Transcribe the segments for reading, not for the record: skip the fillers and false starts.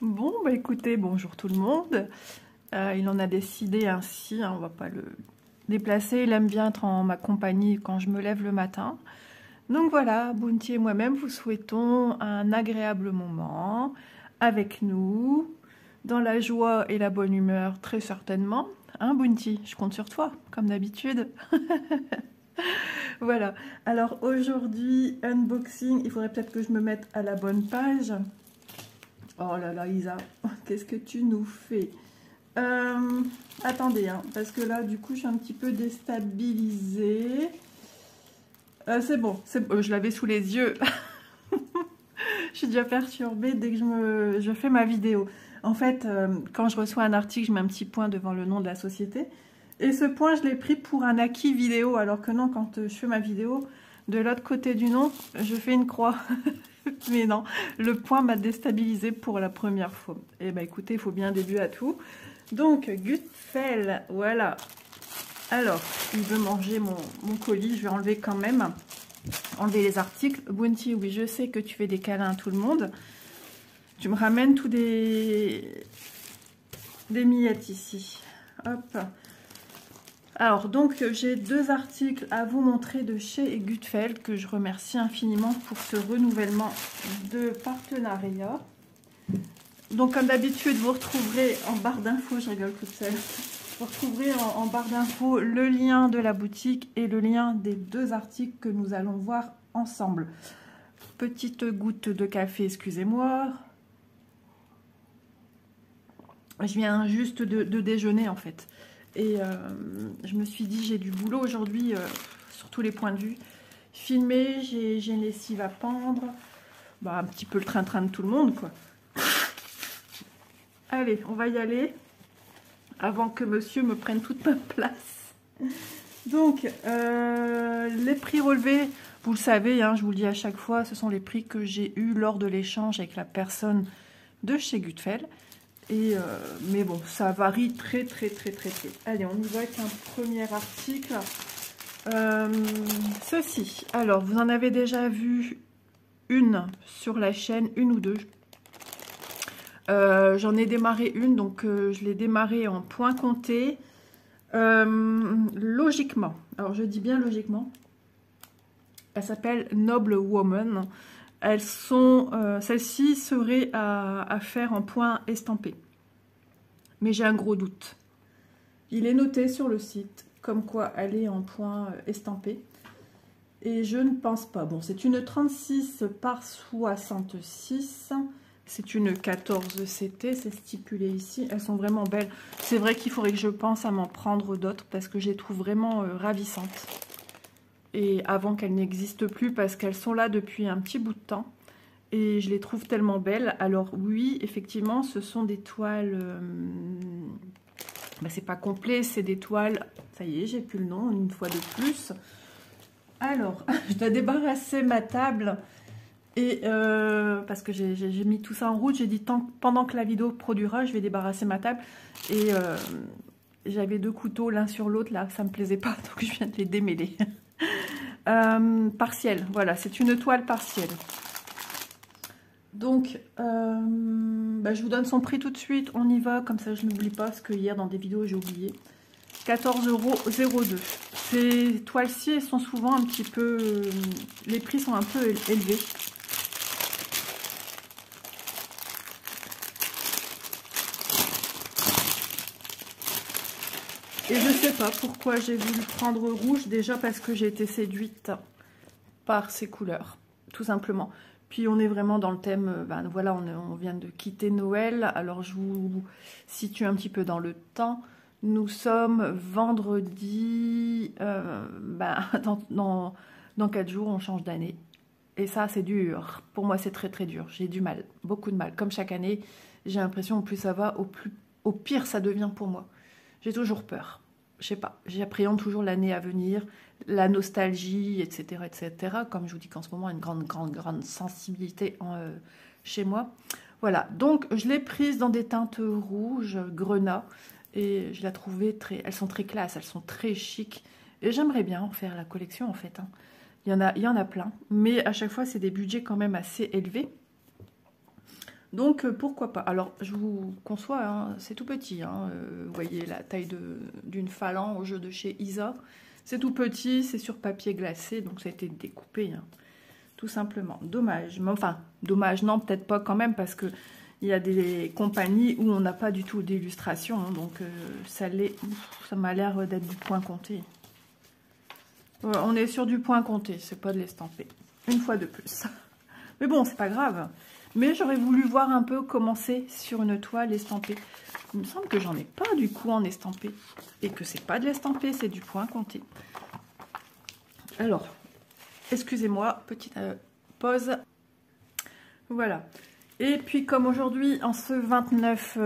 Bon, bah écoutez, bonjour tout le monde. Il en a décidé ainsi, hein, on va pas le déplacer. Il aime bien être en ma compagnie quand je me lève le matin. Donc voilà, Bounty et moi-même vous souhaitons un agréable moment avec nous, dans la joie et la bonne humeur, très certainement. Hein, Bounty, je compte sur toi, comme d'habitude. Voilà, alors aujourd'hui, unboxing, il faudrait peut-être que je me mette à la bonne page. Oh là là, Isa, qu'est-ce que tu nous fais? Attendez, hein, parce que là, du coup, je suis un petit peu déstabilisée. C'est bon, je l'avais sous les yeux. Je suis déjà perturbée dès que je fais ma vidéo. En fait, quand je reçois un article, je mets un petit point devant le nom de la société. Et ce point, je l'ai pris pour un acquis vidéo, alors que non, quand je fais ma vidéo, de l'autre côté du nom, je fais une croix. Mais non, le point m'a déstabilisée pour la première fois. Eh bien, écoutez, il faut bien un début à tout. Donc, Gutfeld, voilà. Alors, il veut manger mon colis, je vais enlever quand même. Enlever les articles. Bounty, oui, je sais que tu fais des câlins à tout le monde. Tu me ramènes tous des miettes ici. Hop. Alors, donc, j'ai deux articles à vous montrer de chez Gutfeld, que je remercie infiniment pour ce renouvellement de partenariat. Donc, comme d'habitude, vous retrouverez en barre d'infos, je rigole toute seule, vous retrouverez en barre d'infos le lien de la boutique et le lien des deux articles que nous allons voir ensemble. Petite goutte de café, excusez-moi. Je viens juste de déjeuner en fait. Et je me suis dit, j'ai du boulot aujourd'hui sur tous les points de vue. Filmer, j'ai une lessive à pendre. Bah, un petit peu le train-train de tout le monde, quoi. Allez, on va y aller avant que monsieur me prenne toute ma place. Donc, les prix relevés, vous le savez, hein, je vous le dis à chaque fois, ce sont les prix que j'ai eus lors de l'échange avec la personne de chez Gutfeld. Et mais bon, ça varie très. Allez, on y va avec un premier article. Ceci. Alors, vous en avez déjà vu une sur la chaîne, une ou deux. J'en ai démarré une, donc je l'ai démarré en point compté. Logiquement, alors je dis bien logiquement, elle s'appelle Noble Woman. Elles sont, celles-ci seraient à faire en point estampé. Mais j'ai un gros doute. Il est noté sur le site comme quoi elle est en point estampé. Et je ne pense pas. Bon, c'est une 36 par 66. C'est une 14 CT, c'est stipulé ici. Elles sont vraiment belles. C'est vrai qu'il faudrait que je pense à m'en prendre d'autres parce que je les trouve vraiment ravissantes. Et avant qu'elles n'existent plus parce qu'elles sont là depuis un petit bout de temps. Et je les trouve tellement belles. Alors oui, effectivement, ce sont des toiles... Ben, c'est pas complet, c'est des toiles... Ça y est, j'ai plus le nom, une fois de plus. Alors, je dois débarrasser ma table. Et parce que j'ai mis tout ça en route, j'ai dit pendant que la vidéo produira, je vais débarrasser ma table. Et j'avais deux couteaux l'un sur l'autre, là, ça me plaisait pas, donc je viens de les démêler. Partielle, voilà, c'est une toile partielle. Donc, bah, je vous donne son prix tout de suite, on y va, comme ça je n'oublie pas, parce que hier dans des vidéos j'ai oublié. 14,02 €. Ces toiles-ci, elles sont souvent un petit peu... les prix sont un peu élevés. Et je sais pas pourquoi j'ai voulu prendre rouge, déjà parce que j'ai été séduite par ces couleurs, tout simplement. Puis on est vraiment dans le thème, ben voilà, on vient de quitter Noël, alors je vous situe un petit peu dans le temps. Nous sommes vendredi, ben, dans 4 jours, on change d'année. Et ça, c'est dur. Pour moi, c'est très dur. J'ai du mal, beaucoup de mal. Comme chaque année, j'ai l'impression au plus ça va, au pire ça devient pour moi. J'ai toujours peur. Je sais pas, j'appréhende toujours l'année à venir, la nostalgie, etc. Comme je vous dis qu'en ce moment, une grande sensibilité chez moi. Voilà, donc je l'ai prise dans des teintes rouges, grenat, et je la trouvais elles sont très classe, elles sont très chic. Et j'aimerais bien en faire la collection en fait. Hein. Il y en a plein, mais à chaque fois, c'est des budgets quand même assez élevés. Donc, pourquoi pas. Alors, je vous conçois, hein, c'est tout petit. Hein, vous voyez la taille d'une phalange de chez Isa. C'est tout petit, c'est sur papier glacé, donc ça a été découpé, hein, tout simplement. Dommage. Mais enfin, dommage, non, peut-être pas quand même, parce que il y a des compagnies où on n'a pas du tout d'illustration, hein, donc ça m'a l'air d'être du point compté. On est sur du point compté, c'est pas de l'estampé. Une fois de plus. Mais bon, c'est pas grave. Mais j'aurais voulu voir un peu comment c'est sur une toile estampée. Il me semble que j'en ai pas du coup en estampé. Et que c'est pas de l'estampé, c'est du point compté. Alors, excusez-moi, petite pause. Voilà. Et puis comme aujourd'hui, en ce 29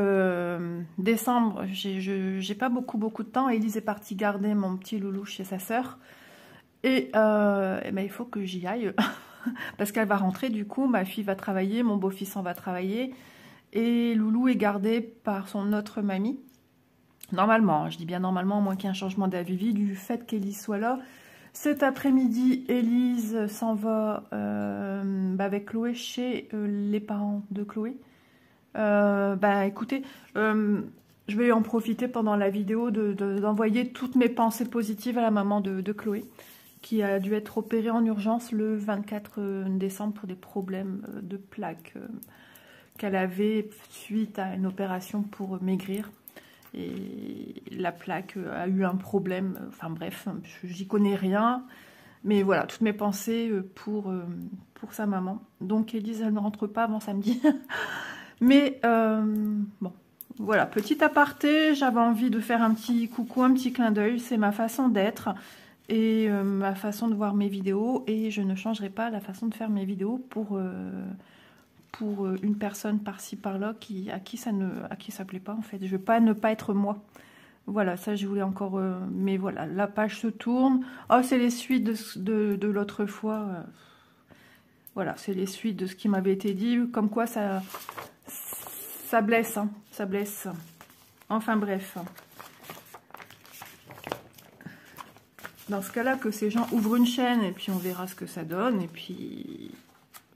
décembre, j'ai pas beaucoup de temps. Élise est partie garder mon petit loulou chez sa sœur. Et ben, il faut que j'y aille. Parce qu'elle va rentrer du coup, ma fille va travailler, mon beau-fils en va travailler. Et Loulou est gardé par son autre mamie. Normalement, je dis bien normalement, à moins qu'il y ait un changement d'avis du fait qu'Élise soit là. Cet après-midi, Élise s'en va avec Chloé chez les parents de Chloé. Écoutez, je vais en profiter pendant la vidéo d'envoyer toutes mes pensées positives à la maman de Chloé, qui a dû être opérée en urgence le 24 décembre pour des problèmes de plaques qu'elle avait suite à une opération pour maigrir. Et la plaque a eu un problème, enfin bref, j'y connais rien. Mais voilà, toutes mes pensées pour sa maman. Donc Élise, elle ne rentre pas avant samedi. Mais bon, voilà, petit aparté, j'avais envie de faire un petit coucou, un petit clin d'œil. C'est ma façon d'être et ma façon de voir mes vidéos. Et je ne changerai pas la façon de faire mes vidéos pour une personne par-ci par-là à qui ça plaît pas en fait. Je veux pas ne pas être moi. Voilà, ça je voulais encore... mais voilà, la page se tourne. Oh, c'est les suites de l'autre fois. Voilà, c'est les suites de ce qui m'avait été dit. Comme quoi ça blesse, hein, ça blesse. Enfin bref. Dans ce cas-là, que ces gens ouvrent une chaîne et puis on verra ce que ça donne. Et puis...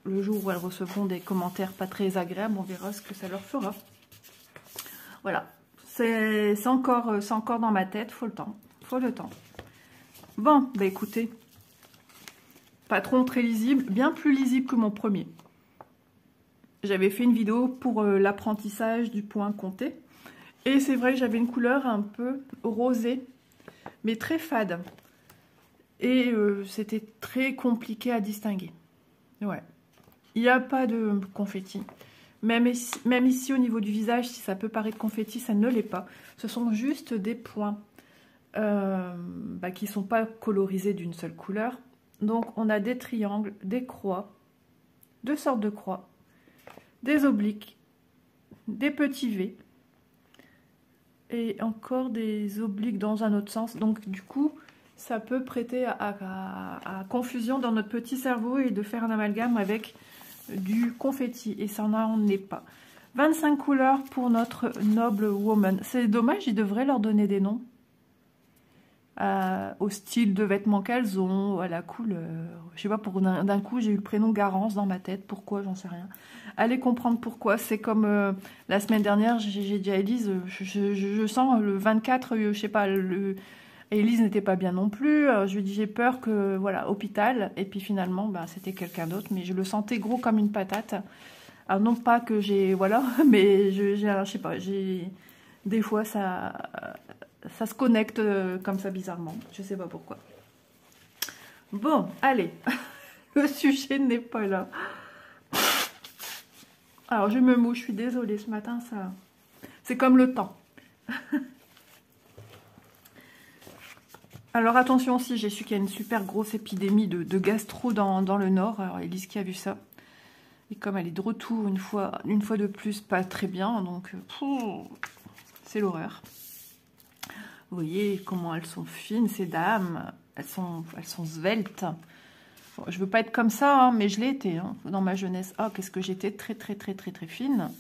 le jour où elles recevront des commentaires pas très agréables, on verra ce que ça leur fera. Voilà. C'est encore dans ma tête. Faut le temps. Faut le temps. Bon, bah écoutez. Patron très lisible. Bien plus lisible que mon premier. J'avais fait une vidéo pour l'apprentissage du point compté. Et c'est vrai que j'avais une couleur un peu rosée. Mais très fade. Et c'était très compliqué à distinguer. Ouais. Il n'y a pas de confetti. Même ici, au niveau du visage, si ça peut paraître confetti, ça ne l'est pas. Ce sont juste des points qui ne sont pas colorisés d'une seule couleur. Donc, on a des triangles, des croix, deux sortes de croix, des obliques, des petits V et encore des obliques dans un autre sens. Donc, du coup, ça peut prêter à confusion dans notre petit cerveau et de faire un amalgame avec... du confetti, et ça n'en est pas. 25 couleurs pour notre noble woman. C'est dommage, ils devraient leur donner des noms au style de vêtements qu'elles ont, à la couleur. Je sais pas, pour d'un coup j'ai eu le prénom Garance dans ma tête. Pourquoi, j'en sais rien. Allez comprendre pourquoi. C'est comme la semaine dernière, j'ai dit à Élise, je sens le 24, je sais pas, Élise n'était pas bien non plus. Je lui ai dit, j'ai peur que, voilà, hôpital. Et puis finalement, c'était quelqu'un d'autre. Mais je le sentais gros comme une patate. Alors non pas que j'ai, voilà, mais je sais pas, des fois ça se connecte comme ça bizarrement. Je sais pas pourquoi. Bon, allez. Le sujet n'est pas là. Alors je me mouche, je suis désolée ce matin, ça... c'est comme le temps. Alors attention aussi, j'ai su qu'il y a une super grosse épidémie de gastro dans le nord. Alors Élise qui a vu ça. Et comme elle est de retour une fois de plus, pas très bien, donc c'est l'horreur. Vous voyez comment elles sont fines, ces dames. Elles sont sveltes. Bon, je veux pas être comme ça, hein, mais je l'ai été hein, dans ma jeunesse. Ah, qu'est-ce que j'étais très fine.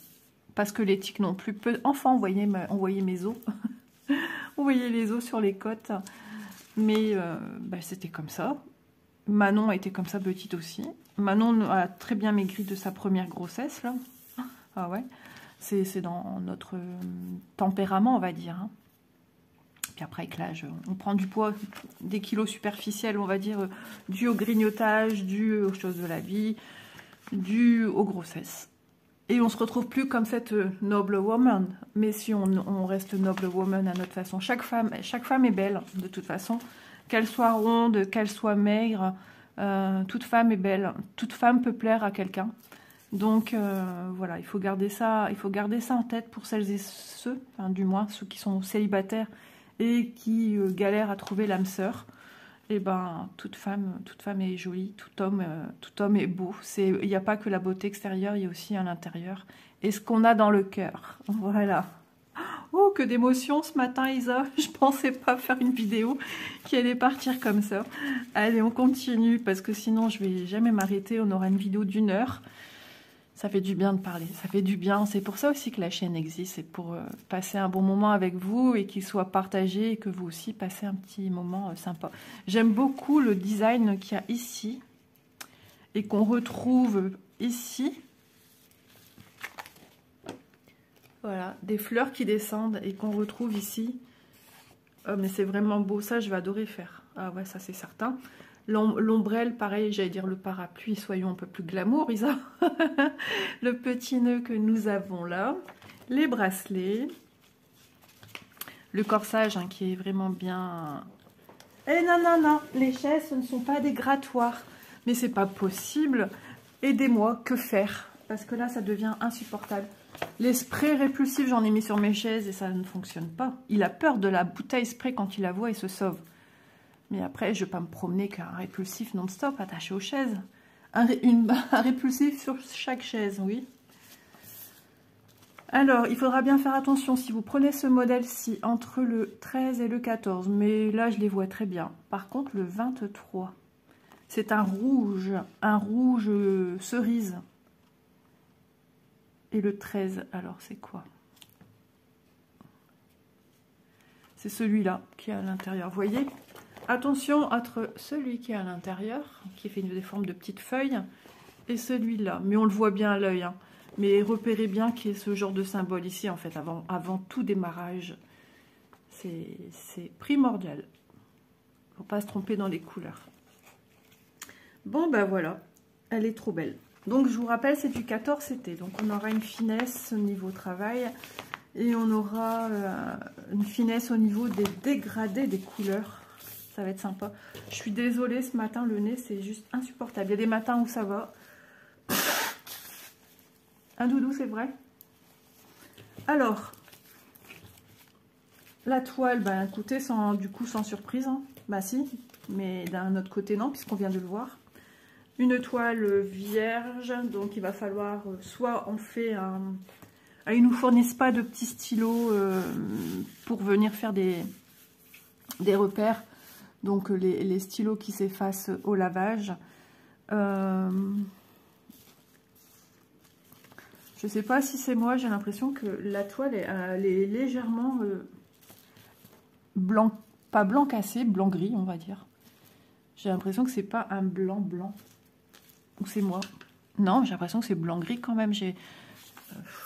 Parce que les tiques non plus. Enfant, on voyait mes os. On voyait les os sur les côtes. Mais c'était comme ça. Manon a été comme ça petite aussi. Manon a très bien maigri de sa première grossesse, là. Ah ouais, c'est dans notre tempérament, on va dire. Hein. Puis après, avec l'âge, on prend du poids, des kilos superficiels, on va dire, dû au grignotage, dû aux choses de la vie, dû aux grossesses. Et on se retrouve plus comme cette noble woman. Mais si on reste noble woman à notre façon, chaque femme est belle, de toute façon. Qu'elle soit ronde, qu'elle soit maigre, toute femme est belle. Toute femme peut plaire à quelqu'un. Donc voilà, il faut garder ça en tête pour celles et ceux, enfin, du moins ceux qui sont célibataires et qui galèrent à trouver l'âme sœur. Et ben toute femme est jolie, tout homme est beau. Il n'y a pas que la beauté extérieure, il y a aussi à l'intérieur. Et ce qu'on a dans le cœur. Voilà. Oh, que d'émotions ce matin, Isa. Je pensais pas faire une vidéo qui allait partir comme ça. Allez, on continue parce que sinon je vais jamais m'arrêter. On aura une vidéo d'1 heure. Ça fait du bien de parler, ça fait du bien. C'est pour ça aussi que la chaîne existe, c'est pour passer un bon moment avec vous et qu'il soit partagé et que vous aussi passez un petit moment sympa. J'aime beaucoup le design qu'il y a ici et qu'on retrouve ici. Voilà, des fleurs qui descendent et qu'on retrouve ici. Oh, mais c'est vraiment beau, ça je vais adorer faire. Ah ouais, ça c'est certain. L'ombrelle, pareil, j'allais dire le parapluie, soyons un peu plus glamour, Isa. Le petit nœud que nous avons là, les bracelets, le corsage hein, qui est vraiment bien... Eh non, non, non, les chaises, ce ne sont pas des grattoirs. Mais c'est pas possible. Aidez-moi, que faire? Parce que là, ça devient insupportable. Les sprays répulsifs, j'en ai mis sur mes chaises et ça ne fonctionne pas. Il a peur de la bouteille spray quand il la voit et se sauve. Mais après, je ne vais pas me promener qu'un répulsif non-stop attaché aux chaises. Un répulsif sur chaque chaise, oui. Alors, il faudra bien faire attention si vous prenez ce modèle-ci entre le 13 et le 14. Mais là, je les vois très bien. Par contre, le 23, c'est un rouge cerise. Et le 13, alors c'est quoi? C'est celui-là qui est à l'intérieur, vous voyez? Attention entre celui qui est à l'intérieur, qui fait des formes de petites feuilles, et celui-là. Mais on le voit bien à l'œil. Hein. Mais repérez bien qu'il y ait ce genre de symbole ici, en fait, avant tout démarrage. C'est primordial. Il ne faut pas se tromper dans les couleurs. Bon, ben voilà. Elle est trop belle. Donc, je vous rappelle, c'est du 14 CT. Donc, on aura une finesse au niveau travail. Et on aura une finesse au niveau des dégradés des couleurs. Ça va être sympa. Je suis désolée, ce matin, le nez, c'est juste insupportable. Il y a des matins où ça va. Un doudou, c'est vrai. Alors, la toile, bah, écoutez, du coup, sans surprise. Hein. Bah si, mais d'un autre côté, non, puisqu'on vient de le voir. Une toile vierge, donc il va falloir, soit on fait un... Ils ne nous fournissent pas de petits stylos pour venir faire des repères. Donc les stylos qui s'effacent au lavage. Je ne sais pas si c'est moi, j'ai l'impression que la toile elle est légèrement blanc, pas blanc cassé, blanc gris on va dire. J'ai l'impression que c'est pas un blanc blanc. Ou c'est moi. Non, j'ai l'impression que c'est blanc gris quand même.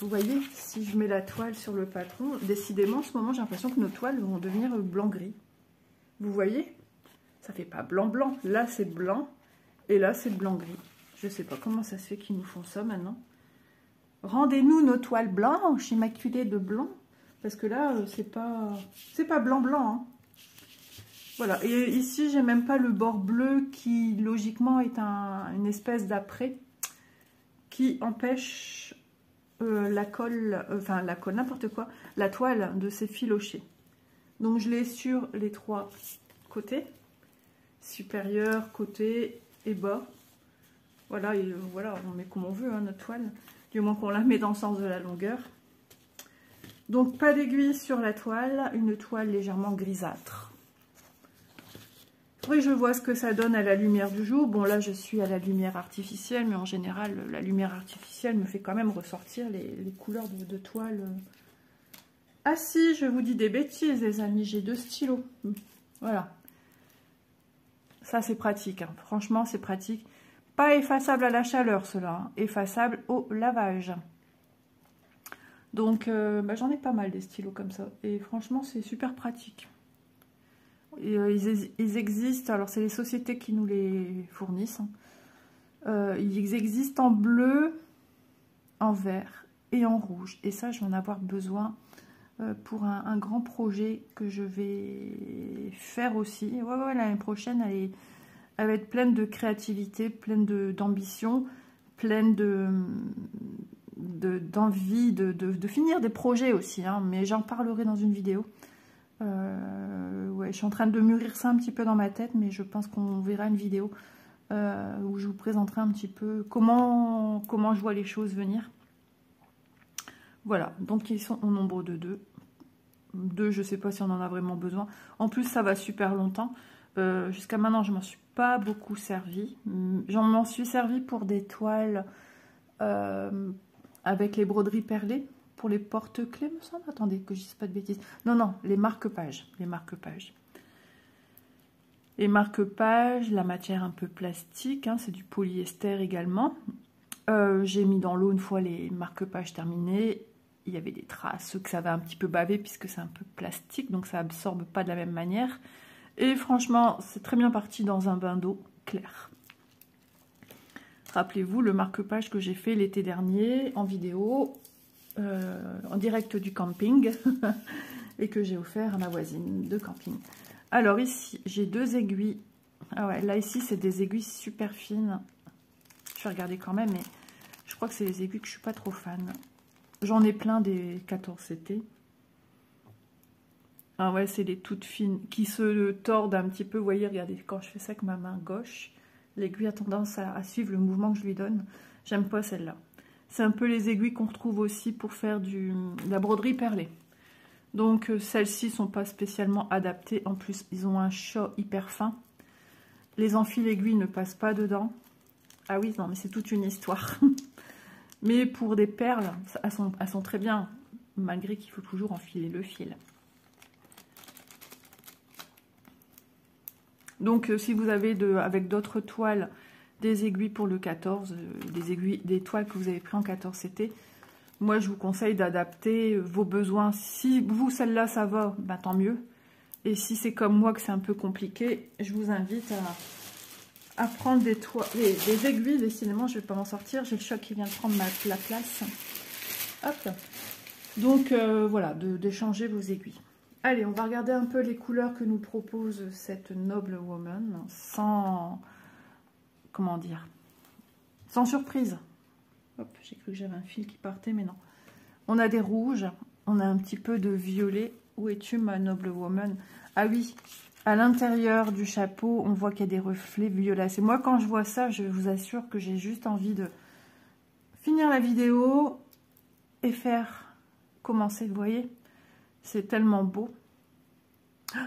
Vous voyez, si je mets la toile sur le patron, décidément en ce moment j'ai l'impression que nos toiles vont devenir blanc gris. Vous voyez? Ça fait pas blanc-blanc. Là, c'est blanc. Et là, c'est blanc-gris. Je sais pas comment ça se fait qu'ils nous font ça maintenant. Rendez-nous nos toiles blanches, immaculées de blanc. Parce que là, c'est pas blanc-blanc. Hein. Voilà. Et ici, j'ai même pas le bord bleu qui, logiquement, est une espèce d'après qui empêche la colle, n'importe quoi, la toile de s'effilocher. Donc, je l'ai sur les 3 côtés. Supérieur, côté et bas. Voilà, et voilà, on met comme on veut hein, notre toile, du moins qu'on la met dans le sens de la longueur. Donc pas d'aiguille sur la toile, une toile légèrement grisâtre. Oui, je vois ce que ça donne à la lumière du jour. Bon là je suis à la lumière artificielle, mais en général la lumière artificielle me fait quand même ressortir les couleurs de toile. Ah si, je vous dis des bêtises les amis, j'ai 2 stylos. Voilà. Ça, c'est pratique. Hein. Franchement, c'est pratique. Pas effaçable à la chaleur, cela. Hein. Effaçable au lavage. Donc j'en ai pas mal des stylos comme ça. Et franchement, c'est super pratique. Et, ils existent, alors c'est les sociétés qui nous les fournissent. Ils existent en bleu, en vert et en rouge. Et ça, je vais en avoir besoin pour un grand projet que je vais faire aussi. Ouais, l'année prochaine, elle va être pleine de créativité, pleine d'ambition, pleine d'envie de finir des projets aussi, hein, mais j'en parlerai dans une vidéo. Ouais, je suis en train de mûrir ça un petit peu dans ma tête, mais je pense qu'on verra une vidéo où je vous présenterai un petit peu comment je vois les choses venir. Voilà, donc ils sont au nombre de 2. 2, je sais pas si on en a vraiment besoin. En plus, ça va super longtemps. Jusqu'à maintenant, je m'en suis pas beaucoup servi. J'en m'en suis servi pour des toiles avec les broderies perlées, pour les porte-clés, me semble. Attendez, que je dise pas de bêtises. Non, les marque-pages. Les marque-pages. Les marque-pages, la matière un peu plastique, hein, c'est du polyester également. J'ai mis dans l'eau une fois les marque-pages terminés. Il y avait des traces, que ça va un petit peu baver puisque c'est un peu plastique, donc ça absorbe pas de la même manière. Et franchement, c'est très bien parti dans un bain d'eau clair. Rappelez-vous le marque-page que j'ai fait l'été dernier en vidéo, en direct du camping, et que j'ai offert à ma voisine de camping. Alors ici, j'ai 2 aiguilles. Ah ouais, là ici, c'est des aiguilles super fines. Je vais regarder quand même, mais je crois que c'est les aiguilles que je suis pas trop fan. J'en ai plein des 14CT. Ah ouais, c'est les toutes fines qui se tordent un petit peu. Vous voyez, regardez, quand je fais ça avec ma main gauche, l'aiguille a tendance à suivre le mouvement que je lui donne. J'aime pas celle-là. C'est un peu les aiguilles qu'on retrouve aussi pour faire de la broderie perlée. Donc celles-ci sont pas spécialement adaptées. En plus, ils ont un chat hyper fin. Les enfils aiguilles ne passent pas dedans. Ah oui, non, mais c'est toute une histoire. Mais pour des perles, elles sont très bien, malgré qu'il faut toujours enfiler le fil. Donc si vous avez avec d'autres toiles des aiguilles pour le 14, des toiles que vous avez pris en 14CT, moi je vous conseille d'adapter vos besoins. Si vous, celle-là, ça va, bah, tant mieux. Et si c'est comme moi que c'est un peu compliqué, je vous invite à prendre des aiguilles. Décidément, je ne vais pas m'en sortir. J'ai le choc qui vient de prendre la place. Hop. Donc voilà, d'échanger vos aiguilles. Allez, on va regarder un peu les couleurs que nous propose cette Noble Woman, sans, comment dire, sans surprise. Hop, j'ai cru que j'avais un fil qui partait, mais non. On a des rouges, on a un petit peu de violet. Où es-tu, ma Noble Woman? Ah oui, à l'intérieur du chapeau, on voit qu'il y a des reflets violacés. Moi, quand je vois ça, je vous assure que j'ai juste envie de finir la vidéo et commencer, vous voyez? C'est tellement beau.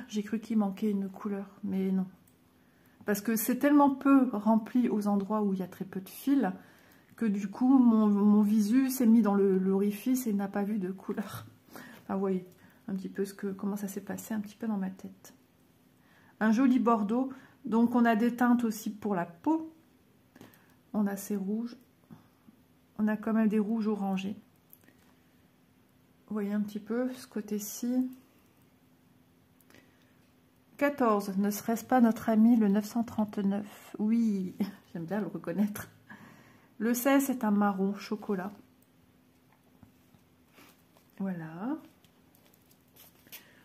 J'ai cru qu'il manquait une couleur, mais non. Parce que c'est tellement peu rempli aux endroits où il y a très peu de fils que du coup, mon visu s'est mis dans l'orifice et n'a pas vu de couleur. Enfin, vous voyez un petit peu comment ça s'est passé un petit peu dans ma tête. Un joli bordeaux. Donc, on a des teintes aussi pour la peau. On a ces rouges. On a quand même des rouges orangés. Vous voyez un petit peu ce côté-ci. 14. Ne serait-ce pas notre ami le 939? Oui, j'aime bien le reconnaître. Le 16, c'est un marron chocolat. Voilà.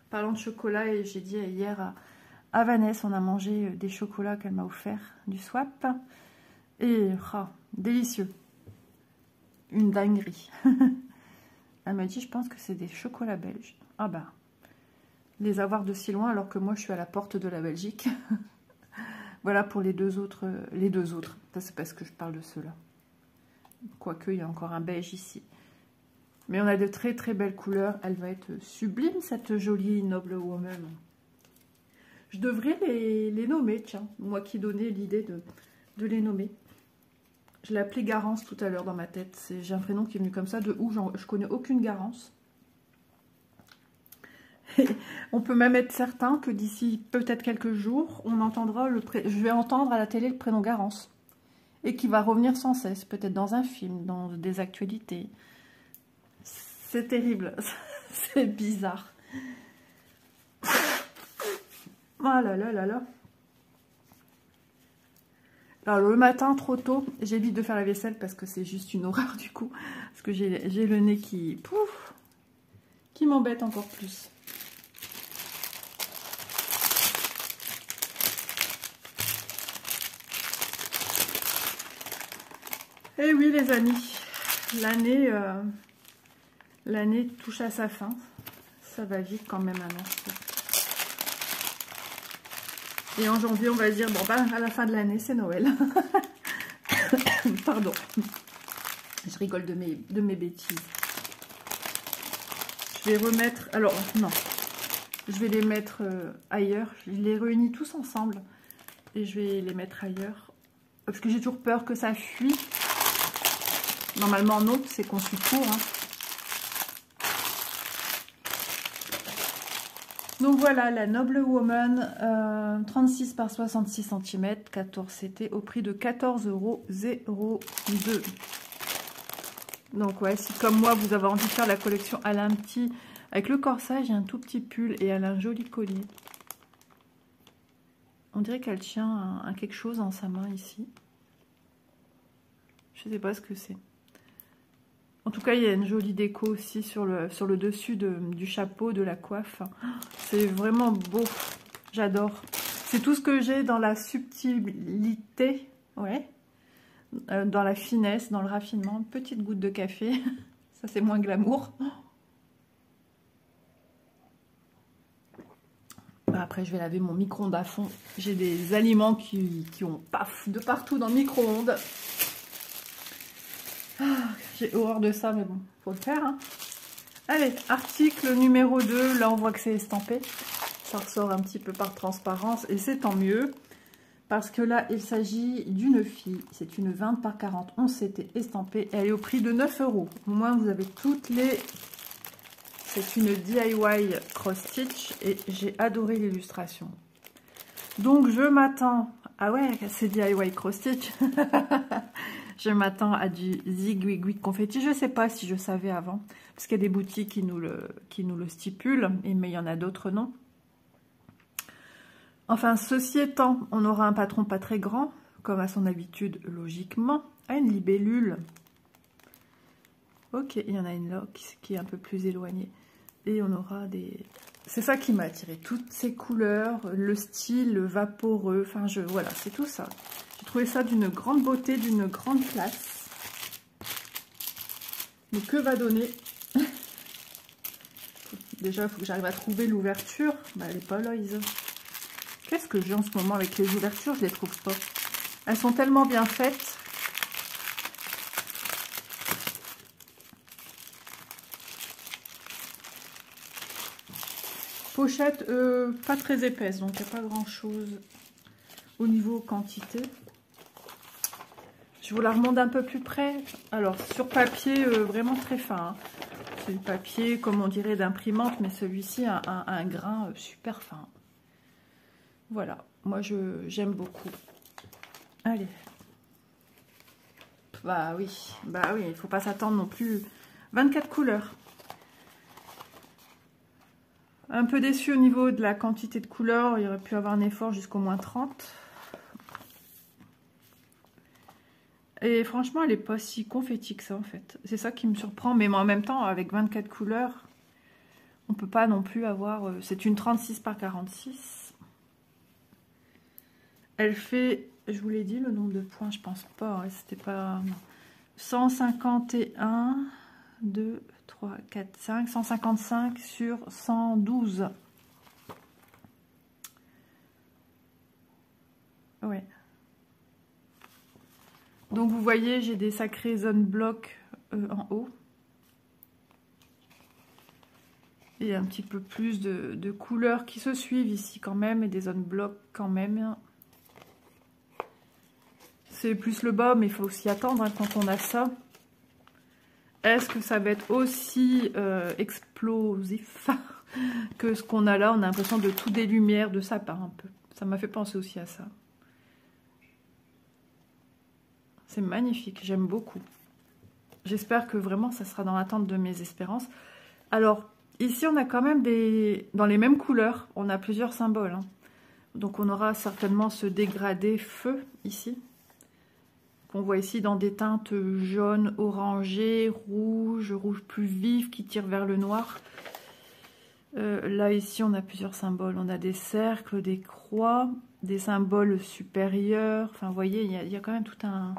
Parlant de chocolat, et j'ai dit hier à Vanessa, on a mangé des chocolats qu'elle m'a offert, du swap. Et délicieux. Une dinguerie. Elle m'a dit, je pense que c'est des chocolats belges. Ah bah, les avoir de si loin alors que moi je suis à la porte de la Belgique. Voilà pour les deux autres. Ça c'est parce que je parle de ceux-là. Quoique, il y a encore un beige ici. Mais on a de très très belles couleurs. Elle va être sublime, cette jolie Noble Woman. Je devrais les nommer, tiens. Moi qui donnais l'idée de les nommer. Je l'ai appelée Garance tout à l'heure dans ma tête. J'ai un prénom qui est venu comme ça. De où je connais aucune Garance. On peut même être certain que d'ici peut-être quelques jours, on entendra je vais entendre à la télé le prénom Garance. Et qui va revenir sans cesse, peut-être dans un film, dans des actualités. C'est terrible. C'est bizarre. Oh là là là là. Alors le matin trop tôt, j'évite de faire la vaisselle parce que c'est juste une horreur du coup. Parce que j'ai le nez qui m'embête encore plus. Et oui les amis, l'année touche à sa fin. Ça va vite quand même maintenant. Et en janvier, on va dire, bon, bah, à la fin de l'année, c'est Noël. Pardon. Je rigole de mes bêtises. Je vais remettre... Alors, non. Je vais les mettre ailleurs. Je les réunis tous ensemble. Et je vais les mettre ailleurs. Parce que j'ai toujours peur que ça fuit. Normalement, non. C'est conçu pour. Hein. Donc voilà, la Noble Woman, 36 par 66 cm, 14 CT, au prix de 14,02 €. Donc ouais, si comme moi, vous avez envie de faire la collection, elle a un petit... Avec le corsage et un tout petit pull, et elle a un joli collier. On dirait qu'elle tient un quelque chose dans sa main ici. Je ne sais pas ce que c'est. En tout cas, il y a une jolie déco aussi sur le dessus du chapeau, de la coiffe. C'est vraiment beau. J'adore. C'est tout ce que j'ai dans la subtilité. Ouais. Dans la finesse, dans le raffinement. Une petite goutte de café. Ça, c'est moins glamour. Après, je vais laver mon micro-ondes à fond. J'ai des aliments qui ont paf de partout dans le micro-ondes. J'ai horreur de ça, mais bon, faut le faire. Hein. Allez, article numéro 2. Là, on voit que c'est estampé. Ça ressort un petit peu par transparence. Et c'est tant mieux. Parce que là, il s'agit d'une fille. C'est une 20 par 40. 11 CT estampée. Elle est au prix de 9 €. Au moins, vous avez toutes les... C'est une DIY cross-stitch. Et j'ai adoré l'illustration. Donc, je m'attends... Ah ouais, c'est DIY cross-stitch. Je m'attends à du zigouigouig confetti. Je ne sais pas si je savais avant. Parce qu'il y a des boutiques qui nous le stipulent. Mais il y en a d'autres non. Enfin, ceci étant, on aura un patron pas très grand. Comme à son habitude, logiquement. Ah, une libellule. Ok, il y en a une là qui est un peu plus éloignée. Et on aura des... C'est ça qui m'a attiré. Toutes ces couleurs, le style vaporeux. Enfin, voilà, c'est tout ça. J'ai trouvé ça d'une grande beauté, d'une grande classe. Mais que va donner? Déjà, il faut que j'arrive à trouver l'ouverture. Bah, elle n'est pas là, Isa. Qu'est-ce que j'ai en ce moment avec les ouvertures? Je ne les trouve pas. Elles sont tellement bien faites. Pochette pas très épaisse, donc il n'y a pas grand-chose au niveau quantité. Je vous la remonte un peu plus près. Alors, sur papier vraiment très fin. Hein. C'est du papier, comme on dirait, d'imprimante, mais celui-ci a un grain super fin. Voilà, moi j'aime beaucoup. Allez. Bah oui, il ne faut pas s'attendre non plus. 24 couleurs. Un peu déçu au niveau de la quantité de couleurs. Il y aurait pu avoir un effort jusqu'au moins 30. Et franchement, elle n'est pas si confetti que ça en fait. C'est ça qui me surprend. Mais en même temps, avec 24 couleurs, on ne peut pas non plus avoir... c'est une 36 par 46. Elle fait, je vous l'ai dit, le nombre de points, je pense pas. Ouais, c'était pas... Non. 151, 2, 3, 4, 5. 155 sur 112. Ouais. Donc vous voyez, j'ai des sacrés zones blocs en haut. Et un petit peu plus de couleurs qui se suivent ici quand même. Et des zones blocs quand même. C'est plus le bas, mais il faut s'y attendre hein, quand on a ça. Est-ce que ça va être aussi explosif que ce qu'on a là? On a l'impression de tout des lumières, de sapin un peu. Ça m'a fait penser aussi à ça. C'est magnifique, j'aime beaucoup. J'espère que vraiment ça sera dans l'attente de mes espérances. Alors, ici on a quand même dans les mêmes couleurs, on a plusieurs symboles. Hein. Donc on aura certainement ce dégradé feu ici. Qu'on voit ici dans des teintes jaune, orangé, rouge, rouge plus vif qui tire vers le noir. Là ici on a plusieurs symboles. On a des cercles, des croix, des symboles supérieurs. Enfin vous voyez, il y a quand même tout un...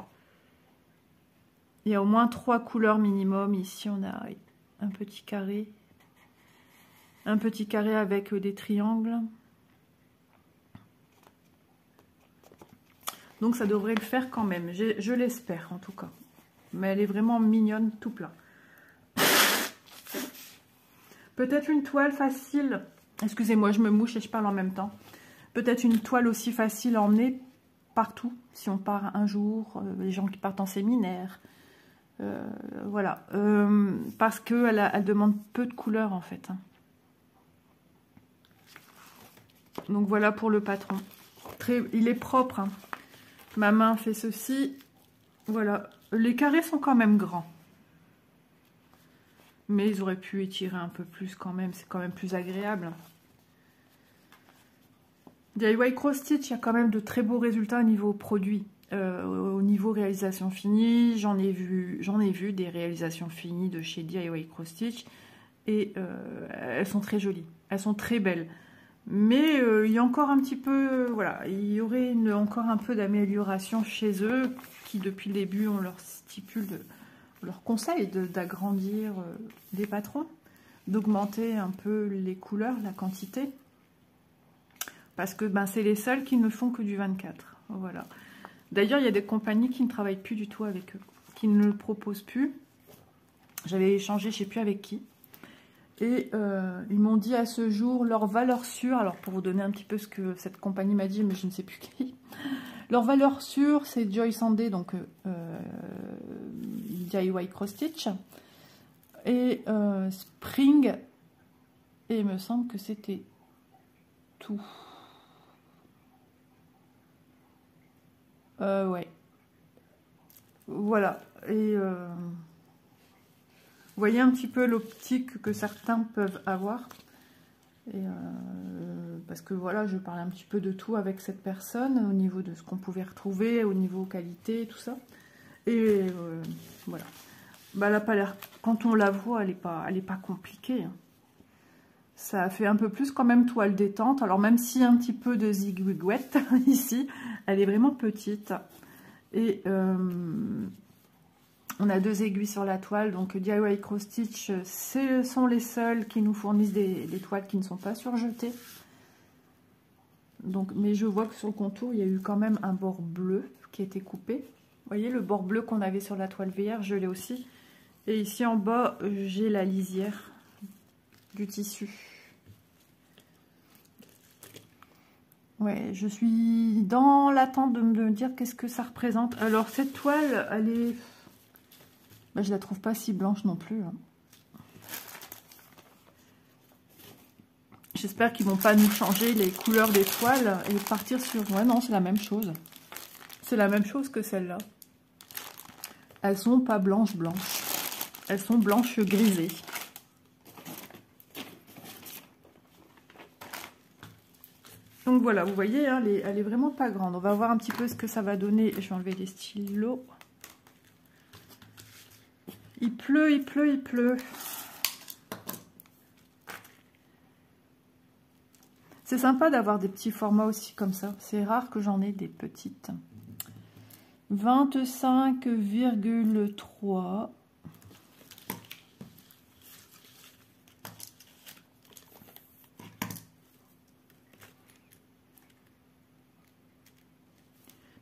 Il y a au moins 3 couleurs minimum. Ici, on a un petit carré. Un petit carré avec des triangles. Donc, ça devrait le faire quand même. Je l'espère, en tout cas. Mais elle est vraiment mignonne, tout plein. Peut-être une toile facile. Excusez-moi, je me mouche et je parle en même temps. Peut-être une toile aussi facile à emmener partout. Si on part un jour, les gens qui partent en séminaire... voilà, parce qu'elle elle demande peu de couleurs en fait. Donc voilà pour le patron. Il est propre. Hein. Ma main fait ceci. Voilà, les carrés sont quand même grands. Mais ils auraient pu étirer un peu plus quand même. C'est quand même plus agréable. DIY Cross Stitch, il y a quand même de très beaux résultats au niveau produit. Au niveau réalisation finie, j'en ai vu des réalisations finies de chez DIY Cross Stitch et elles sont très jolies, elles sont très belles. Mais il y a encore un petit peu, voilà, il y aurait encore un peu d'amélioration chez eux qui depuis le début on leur stipule, on leur conseille d'agrandir des patrons, d'augmenter un peu les couleurs, la quantité, parce que ben, c'est les seuls qui ne font que du 24, voilà. D'ailleurs, il y a des compagnies qui ne travaillent plus du tout avec eux, qui ne le proposent plus. J'avais échangé, je ne sais plus avec qui. Et ils m'ont dit à ce jour leur valeur sûre, alors pour vous donner un petit peu ce que cette compagnie m'a dit, mais je ne sais plus qui. Leur valeur sûre, c'est Joy Sandé, donc DIY Cross Stitch. Et Spring, et il me semble que c'était tout. Ouais. Voilà. Et vous voyez un petit peu l'optique que certains peuvent avoir. Et parce que voilà, je parlais un petit peu de tout avec cette personne, au niveau de ce qu'on pouvait retrouver, au niveau qualité, tout ça. Et voilà. Bah, elle a pas l'air, quand on la voit, elle est pas compliquée. Hein. Ça fait un peu plus quand même toile détente. Alors même si un petit peu de zigouette ici, elle est vraiment petite. Et on a 2 aiguilles sur la toile. Donc DIY Cross Stitch, ce sont les seuls qui nous fournissent des toiles qui ne sont pas surjetées. Donc, mais je vois que sur le contour, il y a eu quand même un bord bleu qui a été coupé. Vous voyez le bord bleu qu'on avait sur la toile VR, je l'ai aussi. Et ici en bas, j'ai la lisière du tissu. Ouais, je suis dans l'attente de me dire qu'est-ce que ça représente. Alors cette toile, elle est... Ben, je la trouve pas si blanche non plus. Hein. J'espère qu'ils vont pas nous changer les couleurs des toiles et partir sur... Ouais, non, c'est la même chose. C'est la même chose que celle-là. Elles sont pas blanches. Elles sont blanches grisées. Donc voilà, vous voyez, hein, elle est vraiment pas grande. On va voir un petit peu ce que ça va donner. Je vais enlever les stylos. Il pleut, il pleut, il pleut. C'est sympa d'avoir des petits formats aussi comme ça. C'est rare que j'en ai des petites. 25,3.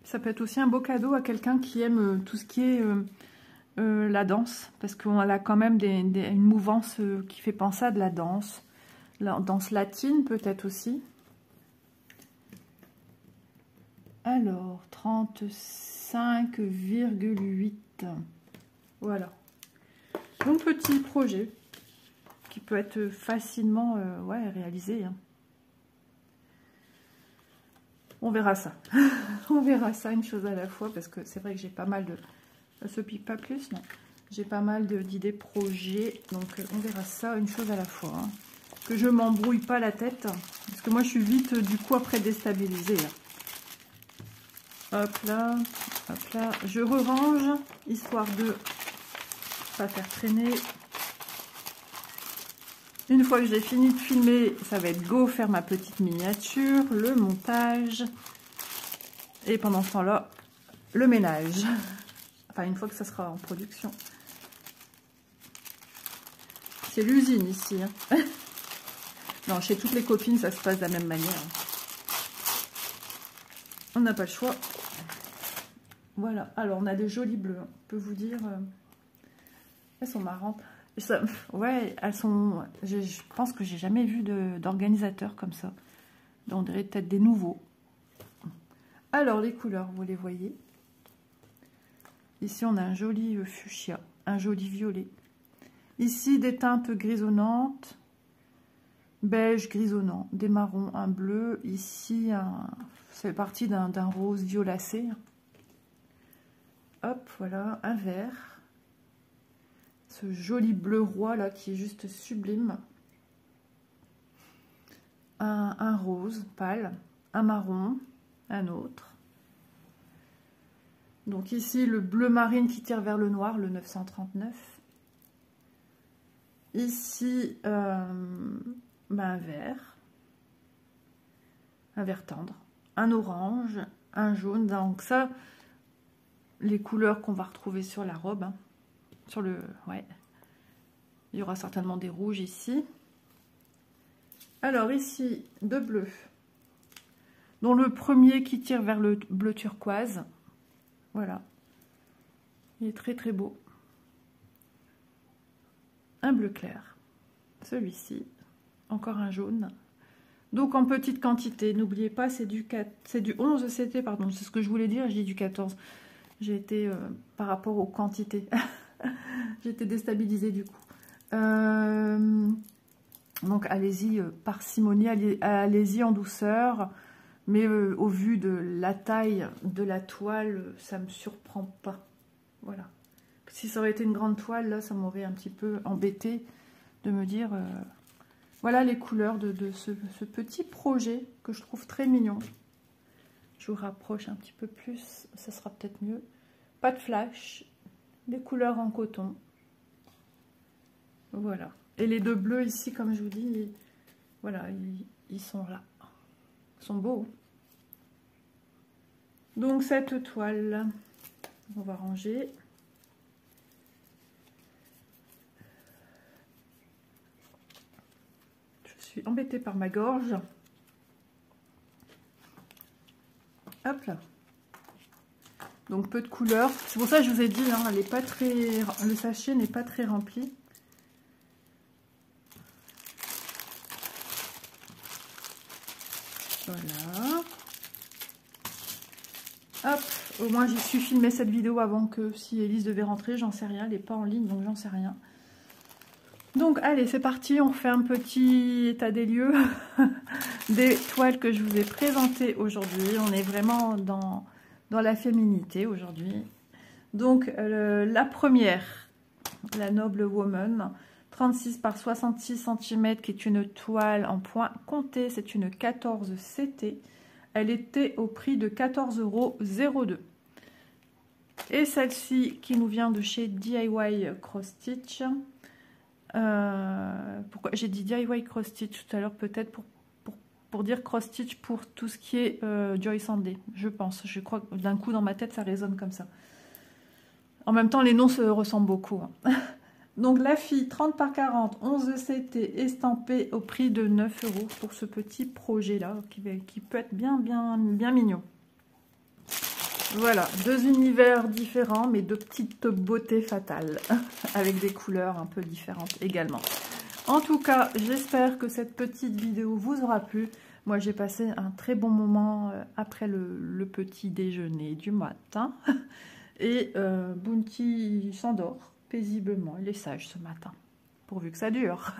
Ça peut être aussi un beau cadeau à quelqu'un qui aime tout ce qui est la danse. Parce qu'on a quand même une mouvance qui fait penser à de la danse. La danse latine peut-être aussi. Alors, 35,8. Voilà. Mon petit projet qui peut être facilement ouais, réalisé. Hein. On verra ça. On verra ça une chose à la fois parce que c'est vrai que j'ai pas mal de... Ça se pique pas plus, non. J'ai pas mal d'idées projets, donc on verra ça une chose à la fois. Hein. Que je m'embrouille pas la tête, parce que moi je suis vite du coup après déstabilisée. Hop là, je re-range, histoire de pas faire traîner. Une fois que j'ai fini de filmer, ça va être go faire ma petite miniature, le montage. Et pendant ce temps-là, le ménage. Enfin, une fois que ça sera en production. C'est l'usine ici. Hein. Non, chez toutes les copines, ça se passe de la même manière. On n'a pas le choix. Voilà. Alors, on a des jolis bleus. Hein. Je peux vous dire... elles sont marrantes. Ça, ouais, elles sont... Je pense que j'ai jamais vu d'organisateur comme ça. On dirait peut-être des nouveaux. Alors, les couleurs, vous les voyez. Ici, on a un joli fuchsia, un joli violet. Ici, des teintes grisonnantes, beige grisonnant, des marrons, un bleu. Ici, ça fait partie d'un rose violacé. Hop, voilà, un vert. Ce joli bleu roi là qui est juste sublime. Un rose pâle, un marron, un autre. Donc ici le bleu marine qui tire vers le noir, le 939. Ici un vert tendre, un orange, un jaune. Donc ça, les couleurs qu'on va retrouver sur la robe. Hein. Sur le, ouais. Il y aura certainement des rouges ici. Alors ici, deux bleus. Dont le premier qui tire vers le bleu turquoise. Voilà. Il est très très beau. Un bleu clair. Celui-ci. Encore un jaune. Donc en petite quantité. N'oubliez pas, c'est du 11 CT, pardon. C'est ce que je voulais dire, j'ai dit du 14. J'ai été par rapport aux quantités. J'ai été déstabilisée du coup. Donc allez-y parcimonie, allez-y en douceur. Mais au vu de la taille de la toile, ça ne me surprend pas. Voilà. Si ça aurait été une grande toile, là, ça m'aurait un petit peu embêté de me dire... voilà les couleurs de ce petit projet que je trouve très mignon. Je vous rapproche un petit peu plus, ça sera peut-être mieux. Pas de flash, des couleurs en coton. Voilà. Et les deux bleus ici, comme je vous dis, voilà, ils sont là. Ils sont beaux. Donc cette toile, on va ranger. Je suis embêtée par ma gorge. Hop là. Donc peu de couleurs. C'est pour ça que je vous ai dit, hein, elle est pas très, le sachet n'est pas très rempli. Voilà. Hop, au moins j'ai su filmer cette vidéo avant que si Elise devait rentrer, j'en sais rien, elle n'est pas en ligne donc j'en sais rien. Donc allez, c'est parti, on fait un petit état des lieux des toiles que je vous ai présentées aujourd'hui. On est vraiment dans la féminité aujourd'hui. Donc la première, la Noble Woman, 36 par 66 cm, qui est une toile en point compté, c'est une 14 CT. Elle était au prix de 14,02 €. Et celle-ci qui nous vient de chez DIY Cross Stitch. Pourquoi j'ai dit DIY Cross Stitch tout à l'heure? Peut-être pour dire Cross Stitch pour tout ce qui est Joy Sandé, je pense. Je crois que d'un coup dans ma tête ça résonne comme ça. En même temps les noms se ressemblent beaucoup. Hein. Donc la fille 30 par 40, 11 CT, estampée au prix de 9 € pour ce petit projet là qui peut être bien mignon. Voilà, deux univers différents mais de petites beautés fatales avec des couleurs un peu différentes également. En tout cas, j'espère que cette petite vidéo vous aura plu. Moi j'ai passé un très bon moment après le petit déjeuner du matin et Bounty s'endort paisiblement, il est sage ce matin, pourvu que ça dure.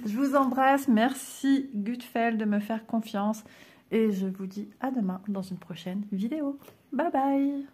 Je vous embrasse, merci Gutfeld de me faire confiance et je vous dis à demain dans une prochaine vidéo. Bye bye.